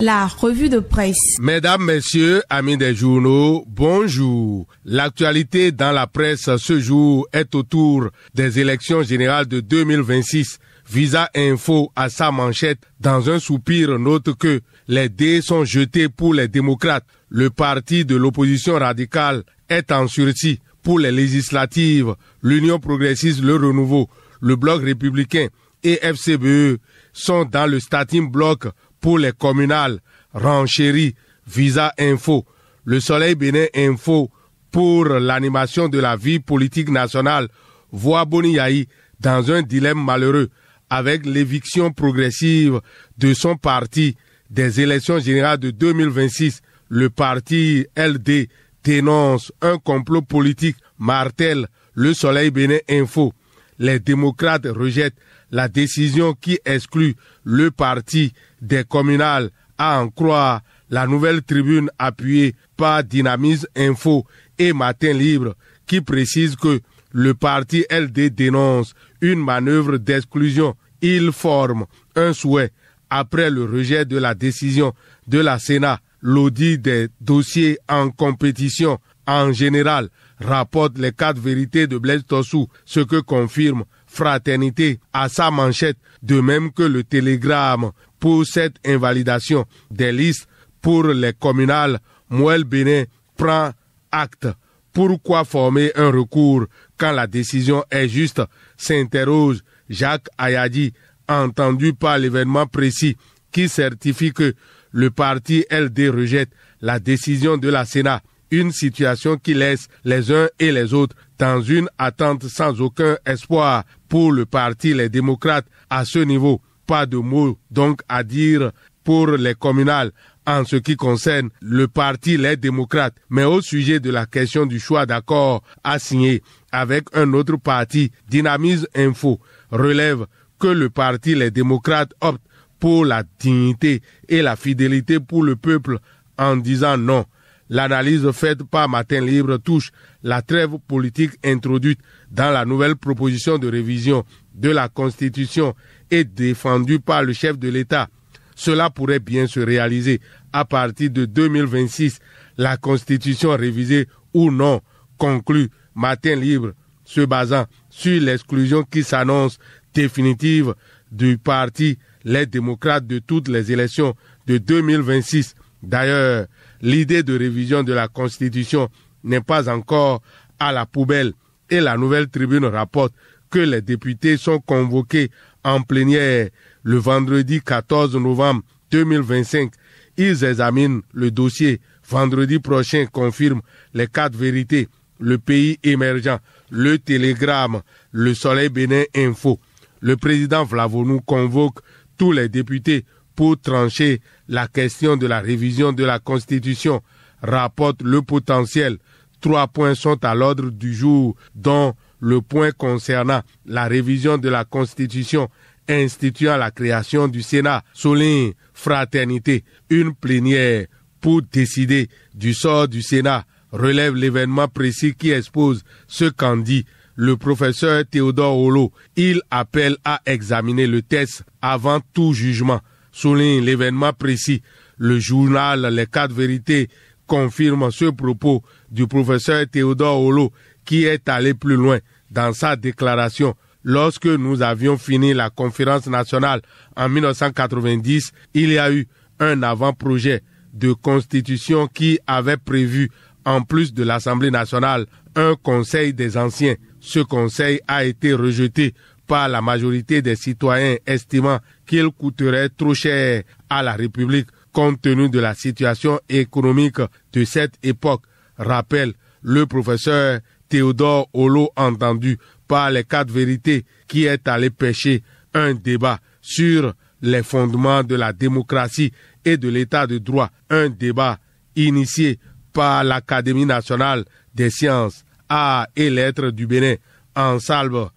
La revue de presse. Mesdames, Messieurs, amis des journaux, bonjour. L'actualité dans la presse ce jour est autour des élections générales de 2026. Visa Info à sa manchette, dans un soupir, note que les dés sont jetés pour les démocrates. Le parti de l'opposition radicale est en sursis pour les législatives. L'Union progressiste, le Renouveau, le Bloc républicain et FCBE sont dans le starting block pour les communales. Renchéri, Visa Info, Le Soleil Bénin Info pour l'animation de la vie politique nationale voit Boni Yayi dans un dilemme malheureux avec l'éviction progressive de son parti des élections générales de 2026. Le parti LD dénonce un complot politique, martèle Le Soleil Bénin Info. Les démocrates rejettent la décision qui exclut le parti des communales, à en croire la Nouvelle Tribune appuyée par Dynamisme Info et Matin Libre qui précise que le parti LD dénonce une manœuvre d'exclusion. Il forme un souhait après le rejet de la décision de la Sénat. L'audit des dossiers en compétition en général rapporte les 4 vérités de Blaise Tossou, ce que confirme Fraternité à sa manchette, de même que le télégramme pour cette invalidation des listes pour les communales. Mouel Bénin prend acte. Pourquoi former un recours quand la décision est juste, s'interroge Jacques Ayadi, entendu par l'événement précis qui certifie que le parti LD rejette la décision de la Sénat. Une situation qui laisse les uns et les autres dans une attente sans aucun espoir pour le parti Les Démocrates à ce niveau. Pas de mots donc à dire pour les communales en ce qui concerne le parti Les Démocrates, mais au sujet de la question du choix d'accord à signer avec un autre parti, Dynamisme Info relève que le parti Les Démocrates opte pour la dignité et la fidélité pour le peuple en disant non. L'analyse faite par Matin Libre touche la trêve politique introduite dans la nouvelle proposition de révision de la Constitution et défendue par le chef de l'État. Cela pourrait bien se réaliser à partir de 2026, la Constitution révisée ou non, conclut Matin Libre, se basant sur l'exclusion qui s'annonce définitive du parti Les Démocrates de toutes les élections de 2026. D'ailleurs, l'idée de révision de la Constitution n'est pas encore à la poubelle et la Nouvelle Tribune rapporte que les députés sont convoqués en plénière le vendredi 14 novembre 2025. Ils examinent le dossier. Vendredi prochain, confirme les 4 vérités. Le pays émergent, le télégramme, Le Soleil Bénin Info. Le président Vlavonou convoque tous les députés pour trancher la question de la révision de la Constitution, rapporte Le Potentiel. 3 points sont à l'ordre du jour, dont le point concernant la révision de la Constitution instituant la création du Sénat, souligne Fraternité. Une plénière pour décider du sort du Sénat relève l'événement précis qui expose ce qu'en dit le professeur Théodore Olo. Il appelle à examiner le texte avant tout jugement. Souligne l'événement précis. Le journal Les 4 vérités confirme ce propos du professeur Théodore Olo qui est allé plus loin dans sa déclaration. Lorsque nous avions fini la conférence nationale en 1990, il y a eu un avant-projet de constitution qui avait prévu, en plus de l'Assemblée nationale, un conseil des anciens. Ce conseil a été rejeté par la majorité des citoyens, estimant qu'il coûterait trop cher à la République compte tenu de la situation économique de cette époque, rappelle le professeur Théodore Olo, entendu par les 4 vérités, qui est allé pêcher un débat sur les fondements de la démocratie et de l'état de droit, un débat initié par l'Académie nationale des sciences, arts et lettres du Bénin, en Salbe,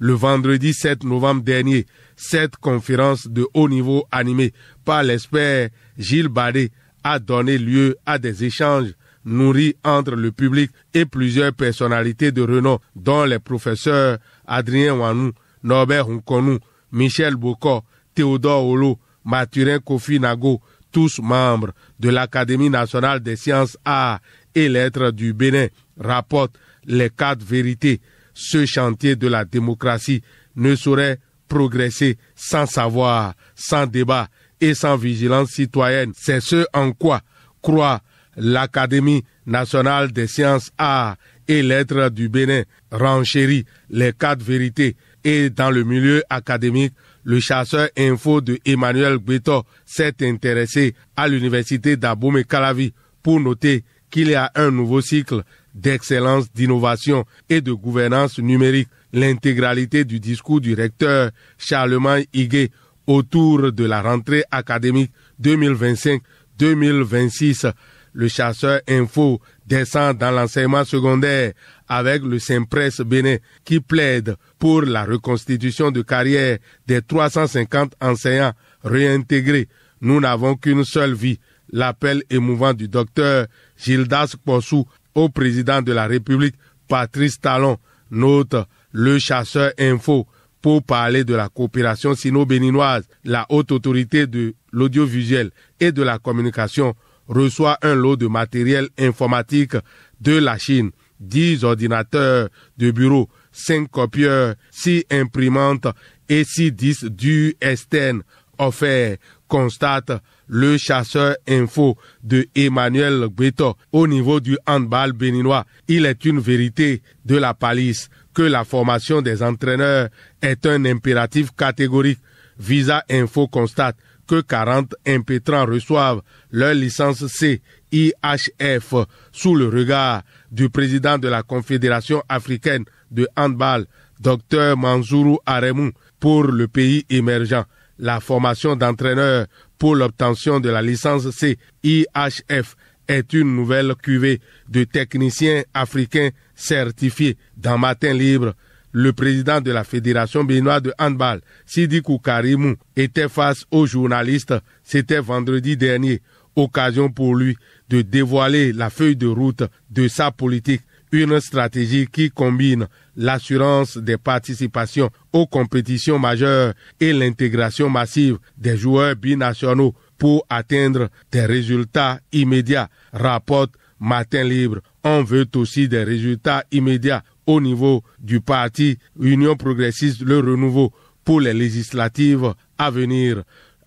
le vendredi 7 novembre dernier. Cette conférence de haut niveau animée par l'expert Gilles Badé a donné lieu à des échanges nourris entre le public et plusieurs personnalités de renom, dont les professeurs Adrien Wanou, Norbert Nkonou, Michel Bokor, Théodore Olo, Mathurin Kofi Nago, tous membres de l'Académie nationale des sciences, arts et lettres du Bénin, rapportent les 4 vérités. Ce chantier de la démocratie ne saurait progresser sans savoir, sans débat et sans vigilance citoyenne. C'est ce en quoi croit l'Académie nationale des sciences, arts et lettres du Bénin, renchérit les 4 vérités. Et dans le milieu académique, le chasseur info de Emmanuel Gbeto s'est intéressé à l'université d'Abomey-Calavi pour noter qu'il y a un nouveau cycle d'excellence, d'innovation et de gouvernance numérique. L'intégralité du discours du recteur Charlemagne Higuet autour de la rentrée académique 2025-2026. Le chasseur info descend dans l'enseignement secondaire avec le Saint-Presse Bénin qui plaide pour la reconstitution de carrière des 350 enseignants réintégrés. Nous n'avons qu'une seule vie. L'appel émouvant du docteur Gildas Kpossou au président de la République, Patrice Talon, note le chasseur info. Pour parler de la coopération sino-béninoise, la haute autorité de l'audiovisuel et de la communication reçoit un lot de matériel informatique de la Chine, 10 ordinateurs de bureau, 5 copieurs, 6 imprimantes et 6 disques durs externes offerts, constate le chasseur info de Emmanuel Gbeto. Au niveau du handball béninois, il est une vérité de la palisse que la formation des entraîneurs est un impératif catégorique. Visa Info constate que 40 impétrants reçoivent leur licence CIHF sous le regard du président de la Confédération africaine de handball, Dr Manzourou Aremou, pour le pays émergent. La formation d'entraîneurs pour l'obtention de la licence CIHF est une nouvelle cuvée de techniciens africains certifiés. Dans Matin Libre, le président de la Fédération béninoise de handball, Sidikou Karimou, était face aux journalistes. C'était vendredi dernier, occasion pour lui de dévoiler la feuille de route de sa politique, une stratégie qui combine l'assurance des participations aux compétitions majeures et l'intégration massive des joueurs binationaux pour atteindre des résultats immédiats, rapporte Matin Libre. On veut aussi des résultats immédiats au niveau du parti Union progressiste Le Renouveau pour les législatives à venir.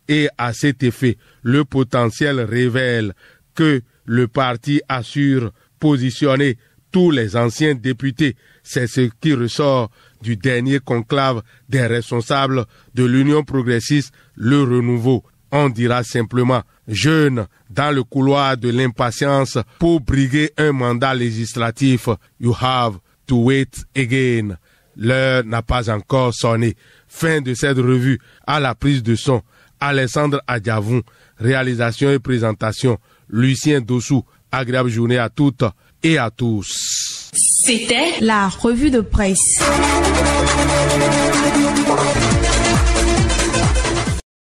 Et à cet effet, le potentiel révèle que le parti assure positionner tous les anciens députés. C'est ce qui ressort du dernier conclave des responsables de l'Union progressiste Le Renouveau. On dira simplement jeunes dans le couloir de l'impatience pour briguer un mandat législatif. You have to wait again. L'heure n'a pas encore sonné. Fin de cette revue. À la prise de son, Alexandre Adjavoun. Réalisation et présentation, Lucien Dossou. Agréable journée à toutes et à tous. C'était la revue de presse.